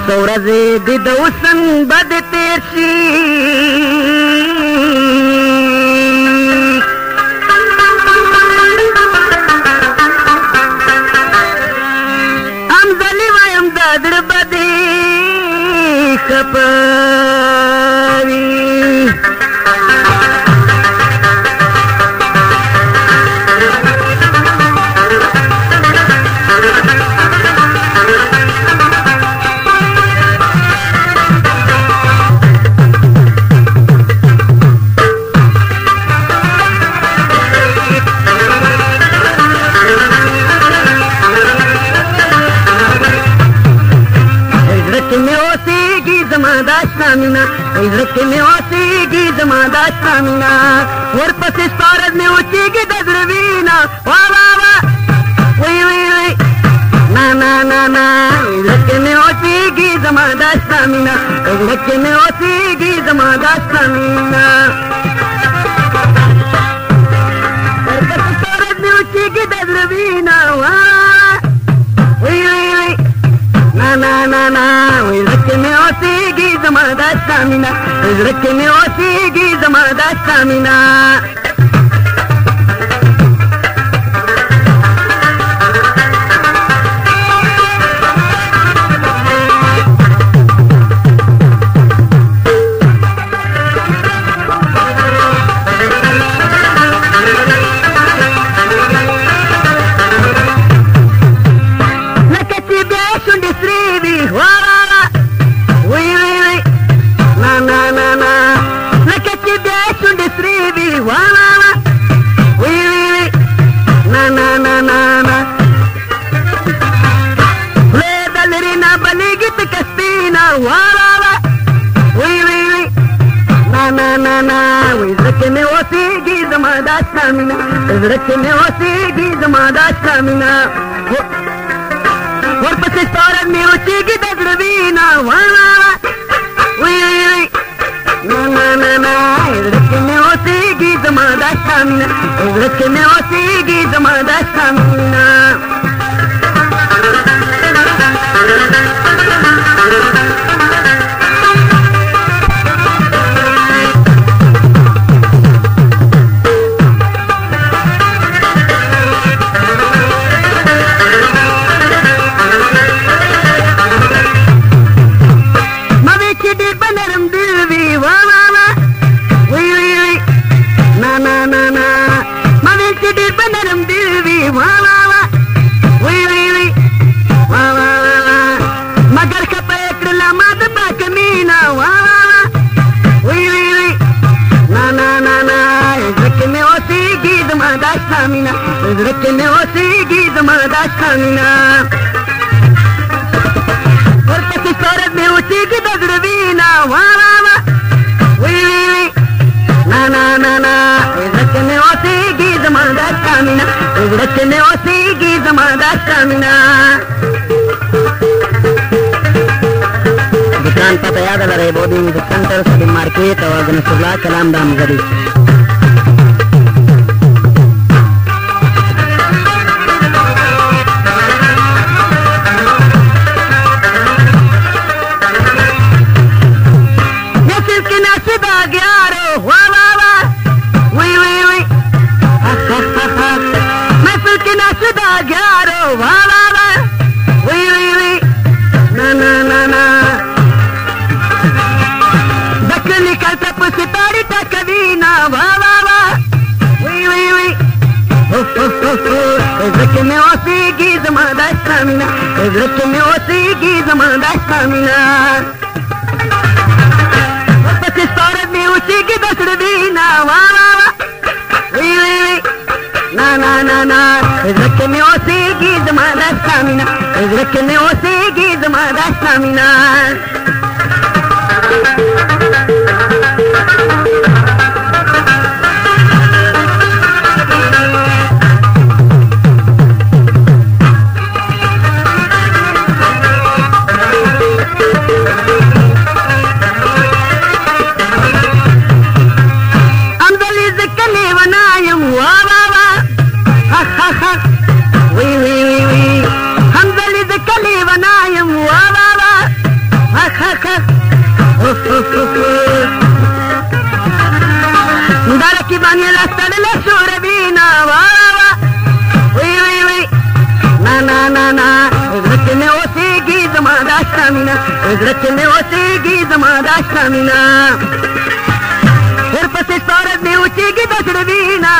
سورځې د وسن بد تیر شي امزلي وایم د زړه بدې خپوي مینا زړه مې اوسېږي زما دا شنه مینا ورپسې سپارد مې وچېږي د زړه وینا وا وا وا وی وی وی نا نا نا نا زړه مې اوسېږي زما دا شنه مینا زړه مې اوسېږي زما دا شنه مینا ورپسې سپارد مې وچېږي د زړه وینا وا وی وی وی نا نا نا نا زړه مې اوسېږي زما دا شنه مینا زړه مې اوسېږي زما دا شنه مینا زړه مې اوسېږي زما دا شنه مینا زړه مې اوسېږي زما دا شنه مینا ورپسې سپارد مې وچېږي د زړه وینا وا وا وی وی نا نا نا نا زړه مې اوسېږي زما دا شنه مینا زړه مې اوسېږي زما دا شنه مینا زړه مې اوسېږي زما دا شنه مینا ورپسې سپارد مې وچېږي د زړه وینا وا وا وا وی وی وی نا نا نا نا زړه مې اوسېږي زما دا شنه مینا زړه مې اوسېږي زما دا شنه مینا दुकान पता याद लगे बोर्डिंग सेंटर सभी मार्केट और गणेशुल्ला कलाम दाम गरी زړه مې اوسېږي زما دا شنه مینا زړه مې اوسېږي زما دا شنه مینا ورپسې سپارد مې وچېږي د زړه وینا وا وا وا وی وی وی نا نا نا نا زړه مې اوسېږي زما دا شنه مینا زړه مې اوسېږي زما دا شنه مینا مینا زړه کې مې اوسېږي زما د اشنا مینا ورپسې ستا ورځ مې وچېږي د زړه وینا